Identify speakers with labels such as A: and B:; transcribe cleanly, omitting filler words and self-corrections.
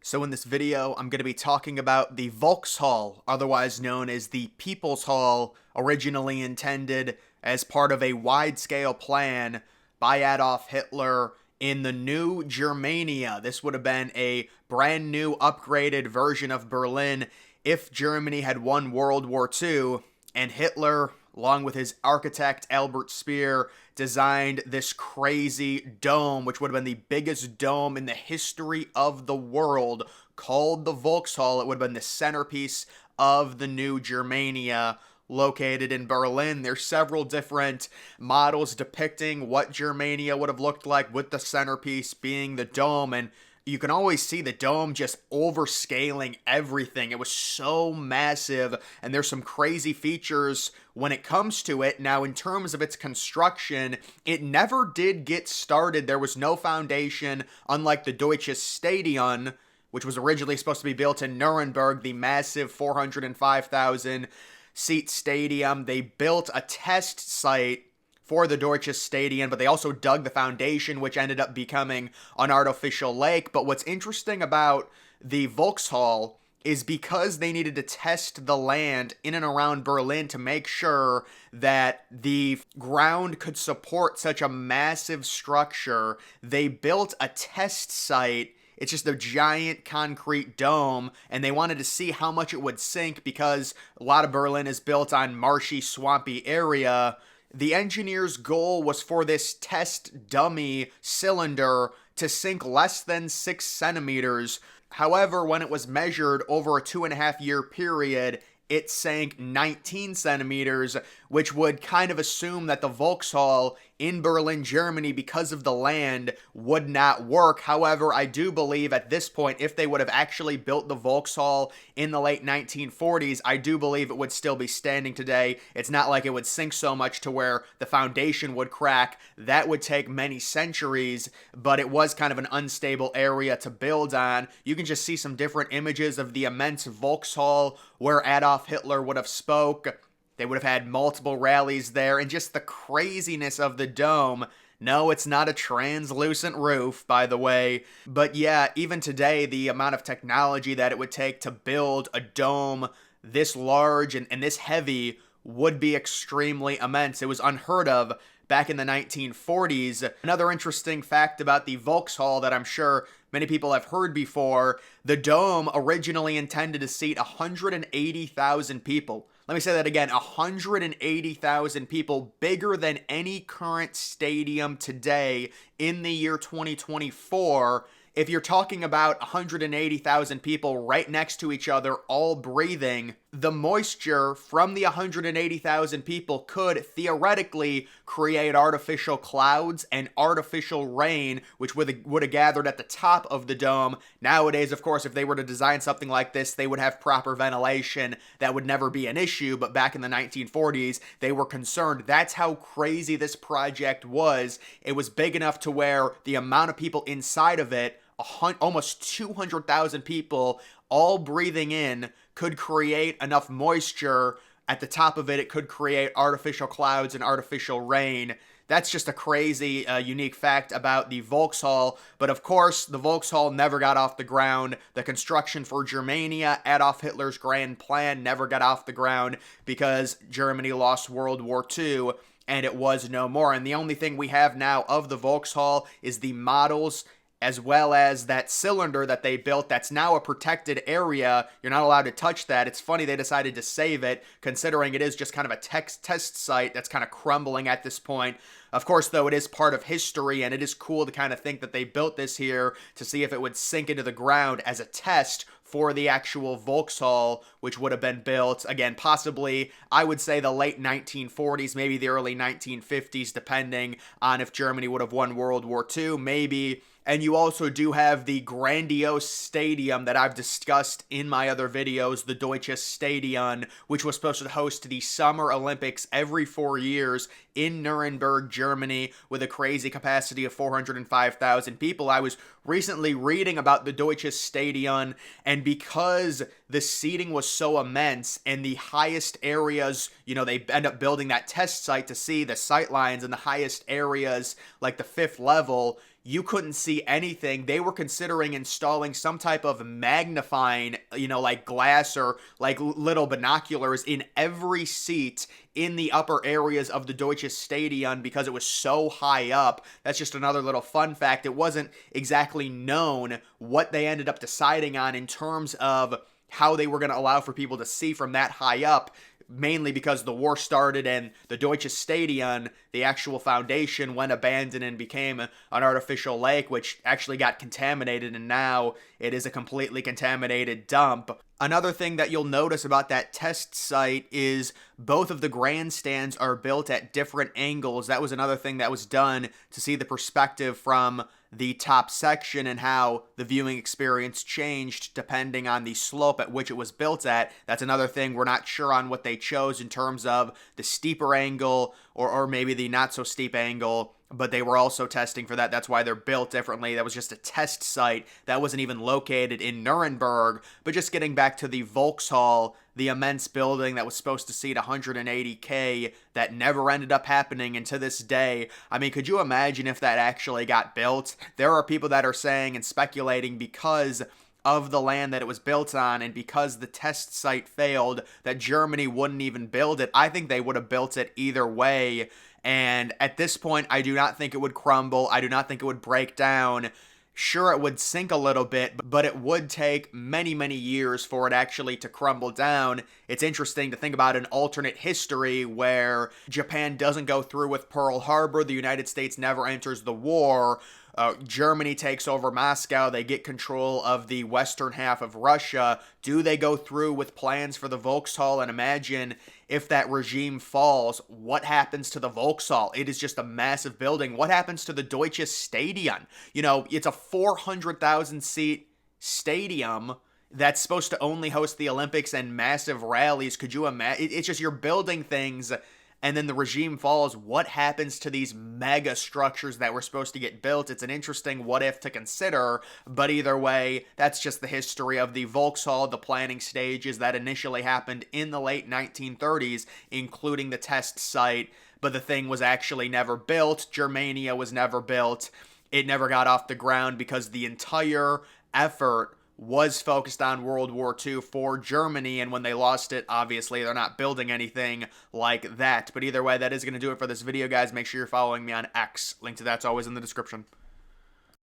A: So in this video, I'm going to be talking about the Volkshalle, otherwise known as the People's Hall, originally intended as part of a wide-scale plan by Adolf Hitler in the new Germania. This would have been a brand new upgraded version of Berlin if Germany had won World War II, and Hitler, along with his architect Albert Speer, designed this crazy dome, which would have been the biggest dome in the history of the world, called the Volkshalle. It would have been the centerpiece of the new Germania, located in Berlin. There's several different models depicting what Germania would have looked like, with the centerpiece being the dome, and you can always see the dome just overscaling everything. It was so massive, and there's some crazy features when it comes to it. Now, in terms of its construction, it never did get started. There was no foundation, unlike the Deutsches Stadion, which was originally supposed to be built in Nuremberg, the massive 405,000 seat stadium. They built a test site for the Deutsches Stadion, but they also dug the foundation, which ended up becoming an artificial lake. But what's interesting about the Volkshalle is because they needed to test the land in and around Berlin to make sure that the ground could support such a massive structure, they built a test site. It's just a giant concrete dome, and they wanted to see how much it would sink because a lot of Berlin is built on marshy, swampy area. The engineer's goal was for this test dummy cylinder to sink less than 6 centimeters. However, when it was measured over a 2.5-year period, it sank 19 centimeters, which would kind of assume that the Volkshalle in Berlin, Germany, because of the land, would not work. However, I do believe at this point, if they would have actually built the Volkshalle in the late 1940s, I do believe it would still be standing today. It's not like it would sink so much to where the foundation would crack. That would take many centuries, but it was kind of an unstable area to build on. You can just see some different images of the immense Volkshalle where Adolf Hitler would have spoke. They would have had multiple rallies there, and just the craziness of the dome. No, it's not a translucent roof, by the way. But yeah, even today, the amount of technology that it would take to build a dome this large and this heavy would be extremely immense. It was unheard of back in the 1940s. Another interesting fact about the Volkshalle that I'm sure many people have heard before, the dome originally intended to seat 180,000 people. Let me say that again, 180,000 people, bigger than any current stadium today in the year 2024. If you're talking about 180,000 people right next to each other, all breathing, the moisture from the 180,000 people could theoretically create artificial clouds and artificial rain, which would have gathered at the top of the dome. Nowadays, of course, if they were to design something like this, they would have proper ventilation. That would never be an issue, but back in the 1940s, they were concerned. That's how crazy this project was. It was big enough to where the amount of people inside of it, almost 200,000 people all breathing in, could create enough moisture at the top of it. It could create artificial clouds and artificial rain. That's just a crazy, unique fact about the Volkshalle. But of course, the Volkshalle never got off the ground. The construction for Germania, Adolf Hitler's grand plan, never got off the ground because Germany lost World War II. And it was no more. And the only thing we have now of the Volkshalle is the models, as well as that cylinder that they built that's now a protected area. You're not allowed to touch that. It's funny they decided to save it, considering it is just kind of a test site that's kind of crumbling at this point. Of course, though, it is part of history, and it is cool to kind of think that they built this here to see if it would sink into the ground as a test for the actual Volkshalle, which would have been built, again, possibly, I would say the late 1940s, maybe the early 1950s, depending on if Germany would have won World War II, maybe. And you also do have the grandiose stadium that I've discussed in my other videos, the Deutsches Stadion, which was supposed to host the Summer Olympics every 4 years in Nuremberg, Germany, with a crazy capacity of 405,000 people. I was recently reading about the Deutsches Stadion, and because the seating was so immense and the highest areas, they end up building that test site to see the sight lines in the highest areas, like the 5th level, you couldn't see anything. They were considering installing some type of magnifying, like glass or like little binoculars in every seat in the upper areas of the Deutsches Stadion because it was so high up. That's just another little fun fact. It wasn't exactly known what they ended up deciding on in terms of how they were going to allow for people to see from that high up, mainly because the war started and the Deutsches Stadion, the actual foundation, went abandoned and became an artificial lake, which actually got contaminated, and now it is a completely contaminated dump. Another thing that you'll notice about that test site is both of the grandstands are built at different angles. That was another thing that was done to see the perspective from the top section and how the viewing experience changed depending on the slope at which it was built at. That's another thing we're not sure on what they chose in terms of the steeper angle or maybe the not so steep angle, but they were also testing for that. That's why they're built differently. That was just a test site. That wasn't even located in Nuremberg. But just getting back to the Volkshalle, the immense building that was supposed to seat 180K that never ended up happening, and to this day, I mean, could you imagine if that actually got built? There are people that are saying and speculating because of the land that it was built on and because the test site failed that Germany wouldn't even build it. I think they would have built it either way. And at this point, I do not think it would crumble. I do not think it would break down. Sure, it would sink a little bit, but it would take many, many years for it actually to crumble down. It's interesting to think about an alternate history where Japan doesn't go through with Pearl Harbor, the United States never enters the war, Germany takes over Moscow, they get control of the western half of Russia. Do they go through with plans for the Volkshalle? And imagine if that regime falls, what happens to the Volkshalle? It is just a massive building. What happens to the Deutsches Stadion? It's a 400,000 seat stadium that's supposed to only host the Olympics and massive rallies. Could you imagine? It's just you're building things and then the regime falls. What happens to these mega structures that were supposed to get built? It's an interesting what if to consider, but either way, that's just the history of the Volkshalle, the planning stages that initially happened in the late 1930s, including the test site, but the thing was actually never built. Germania was never built. It never got off the ground because the entire effort was focused on World War II for Germany, and when they lost it, obviously, they're not building anything like that. But either way, that is going to do it for this video, guys. Make sure you're following me on X. Link to that's always in the description.